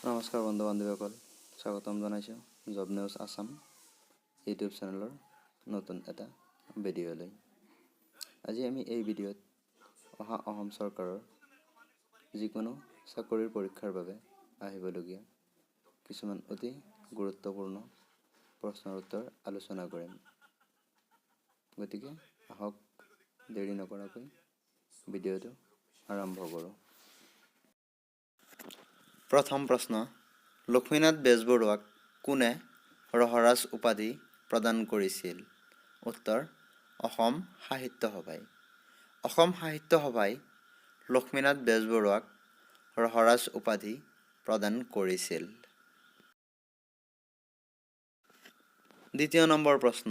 নমস্কাৰ বন্ধু বান্ধৱীসকল, স্বাগতম জনাইছোঁ জব নিউজ আছাম ইউটিউব চেনেলৰ নতুন এটা ভিডিঅ'লৈ। আজি আমি এই ভিডিঅ'ত অসম চৰকাৰৰ যিকোনো চাকৰিৰ পৰীক্ষাৰ বাবে আহিবলগীয়া কিছুমান অতি গুৰুত্বপূৰ্ণ প্ৰশ্নৰ উত্তৰ আলোচনা কৰিম। গতিকে আহক দেৰি নকৰাকৈ ভিডিঅ'টো আৰম্ভ কৰোঁ। প্ৰথম প্ৰশ্ন, লক্ষ্মীনাথ বেজবৰুৱাক কোনে ৰসৰাজ উপাধি প্ৰদান কৰিছিল? উত্তৰ, অসম সাহিত্য সভাই। অসম সাহিত্য সভাই লক্ষ্মীনাথ বেজবৰুৱাক ৰসৰাজ উপাধি প্ৰদান কৰিছিল। দ্বিতীয় নম্বৰ প্ৰশ্ন,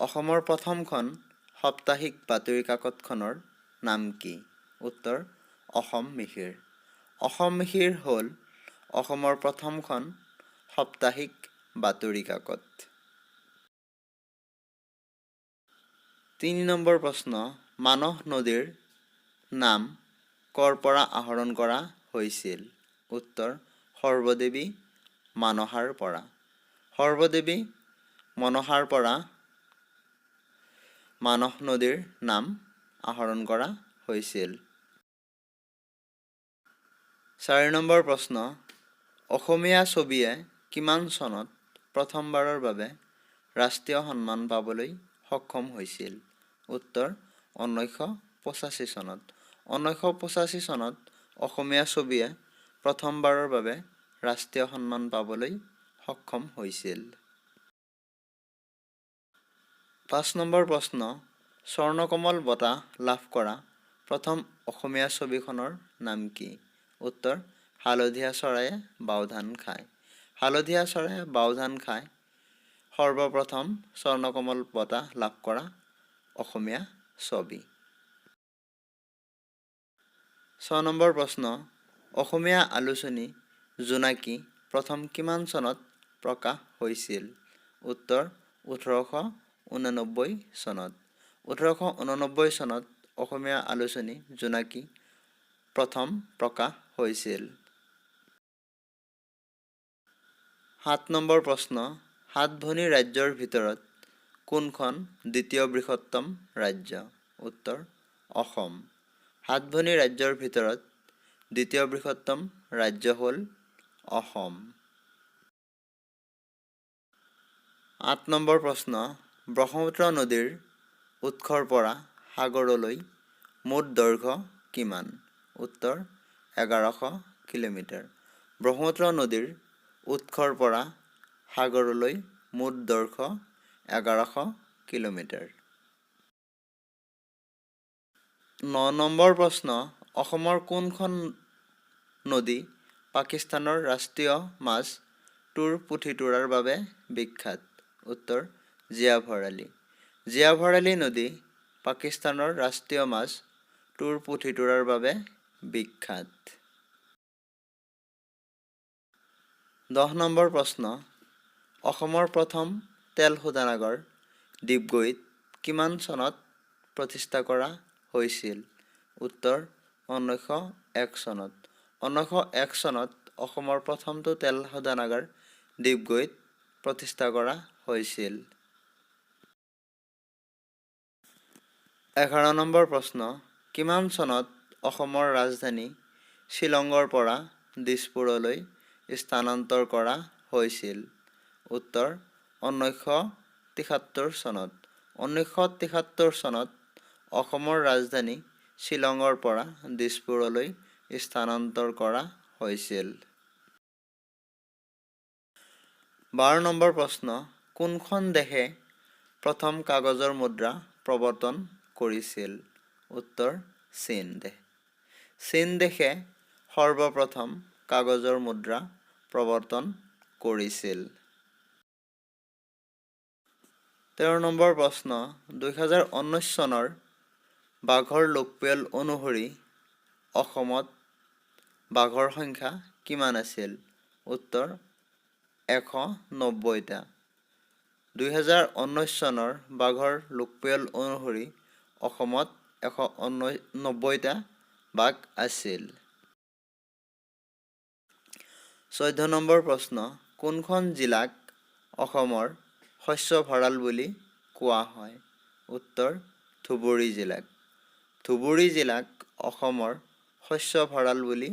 অসমৰ প্ৰথমখন সাপ্তাহিক বাতৰি কাকতখনৰ নাম কি? উত্তৰ, অসম মিহিৰ। অসম মিহিৰ হ'ল অসমৰ প্ৰথমখন সাপ্তাহিক বাতৰি কাকত। 3 নম্বৰ প্ৰশ্ন, মানস নদীৰ নাম ক'ৰ পৰা আহৰণ কৰা হৈছিল? উত্তৰ, সৰ্বদেৱী মানসাৰ পৰা। সৰ্বদেৱী মনসাৰ পৰা মানস নদীৰ নাম আহৰণ কৰা হৈছিল। 4 নম্বৰ প্ৰশ্ন, অসমীয়া ছবিয়ে কিমান চনত প্ৰথমবাৰৰ বাবে ৰাষ্ট্ৰীয় সন্মান পাবলৈ সক্ষম হৈছিল? উত্তৰ, 1985 চনত। 1985 চনত অসমীয়া ছবিয়ে প্ৰথমবাৰৰ বাবে ৰাষ্ট্ৰীয় সন্মান পাবলৈ সক্ষম হৈছিল। 5 নম্বৰ প্ৰশ্ন, স্বৰ্ণকমল বঁটা লাভ কৰা প্ৰথম অসমীয়া ছবিখনৰ নাম কি? উত্তৰ, হালধীয়া চৰায়ে বাওধান খায়। হালধীয়া চৰায়ে বাওধান খায় সৰ্বপ্ৰথম স্বৰ্ণকমল বঁটা লাভ কৰা অসমীয়া ছবি। 6 নম্বৰ প্ৰশ্ন, অসমীয়া আলোচনী জোনাকী প্ৰথম কিমান চনত প্ৰকাশ হৈছিল? উত্তৰ, 1889 চনত। 1889 চনত অসমীয়া আলোচনী জোনাকী প্ৰথম প্ৰকাশ হৈছিল। 7 নম্বৰ প্ৰশ্ন, 7 ভনী ৰাজ্যৰ ভিতৰত কোনখন দ্বিতীয় বৃহত্তম ৰাজ্য? উত্তৰ, অসম। 7 ভনী ৰাজ্যৰ ভিতৰত দ্বিতীয় বৃহত্তম ৰাজ্য হ'ল অসম। 8 নম্বৰ প্ৰশ্ন, ব্ৰহ্মপুত্ৰ নদীৰ উৎসৰ পৰা সাগৰলৈ মুঠ দৈৰ্ঘ্য কিমান? উত্তৰ, 1100 কিলোমিটাৰ। ব্ৰহ্মপুত্ৰ নদীৰ উৎসৰ পৰা সাগৰলৈ মুঠ দৈৰ্ঘ্য 1100 কিলোমিটাৰ। 9 নম্বৰ প্ৰশ্ন, অসমৰ কোনখন নদী পাকিস্তানৰ ৰাষ্ট্ৰীয় মাছ তোৰ পুঠিটোৰাৰ বাবে বিখ্যাত? উত্তৰ, জীয়াভৰালী। জীয়াভৰালী নদী পাকিস্তানৰ ৰাষ্ট্ৰীয় মাছ তোৰ পুঠিটোৰাৰ বাবে বিখ্যাত। 10 নম্বৰ প্ৰশ্ন, অসমৰ প্ৰথম তেল শোধনাগাৰ ডিগবৈত কিমান চনত প্ৰতিষ্ঠা কৰা হৈছিল? উত্তৰ, 1901 চনত। 1901 চনত অসমৰ প্ৰথমটো তেল শোধনাগাৰ ডিগবৈত প্ৰতিষ্ঠা কৰা হৈছিল। 11 নম্বৰ প্ৰশ্ন, কিমান চনত অসমৰ ৰাজধানী শ্বিলঙৰ পৰা দিছপুৰলৈ স্থানান্তৰ কৰা হৈছিল? উত্তৰ, 1973 চনত। 1973 চনত অসমৰ ৰাজধানী শ্বিলঙৰ পৰা দিছপুৰলৈ স্থানান্তৰ কৰা হৈছিল। 12 নম্বৰ প্ৰশ্ন, কোনখন দেশে প্ৰথম কাগজৰ মুদ্ৰা প্ৰৱৰ্তন কৰিছিল? উত্তৰ, চীন দেশ। চীন দেশে সৰ্বপ্ৰথম কাগজৰ মুদ্ৰা প্ৰৱৰ্তন কৰিছিল। 13 নম্বৰ প্ৰশ্ন, 2019 চনৰ বাঘৰ লোকপিয়ল অনুসৰি অসমত বাঘৰ সংখ্যা কিমান আছিল? উত্তৰ, 190টা। 2019 চনৰ বাঘৰ লোকপিয়ল অনুসৰি অসমত 190টা বাঘ আছিল। 14 নম্বৰ প্ৰশ্ন, কোনখন জিলাক অসমৰ শস্য ভঁৰাল বুলি কোৱা হয়? উত্তৰ, ধুবুৰী জিলাক। ধুবুৰী জিলাক অসমৰ শস্য ভঁৰাল বুলি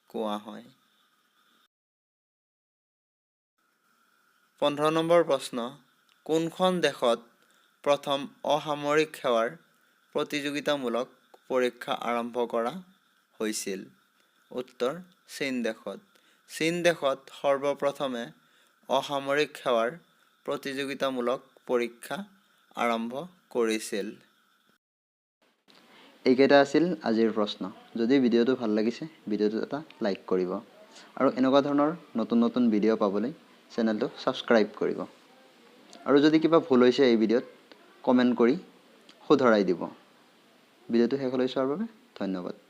কোৱা হয়। 15 নম্বৰ প্ৰশ্ন, কোনখন দেশত প্ৰথম অসামৰিক সেৱাৰ প্ৰতিযোগিতামূলক পৰীক্ষা আৰম্ভ কৰা হৈছিল? উত্তৰ, চীন দেশত। চীন দেশত সৰ্বপ্ৰথমে অসামৰিক সেৱাৰ প্ৰতিযোগিতামূলক পৰীক্ষা আৰম্ভ কৰিছিল। এইকেইটা আছিল আজিৰ প্ৰশ্ন। যদি ভিডিঅ'টো ভাল লাগিছে, ভিডিঅ'টো এটা লাইক কৰিব। আৰু এনেকুৱা ধৰণৰ নতুন নতুন ভিডিঅ' পাবলৈ চেনেলটো ছাবস্ক্ৰাইব কৰিব। আৰু যদি কিবা ভুল হৈছে এই ভিডিঅ'ত কমেণ্ট কৰি শুধৰাই দিব। ভিডিঅ'টো শেষলৈ চোৱাৰ বাবে ধন্যবাদ।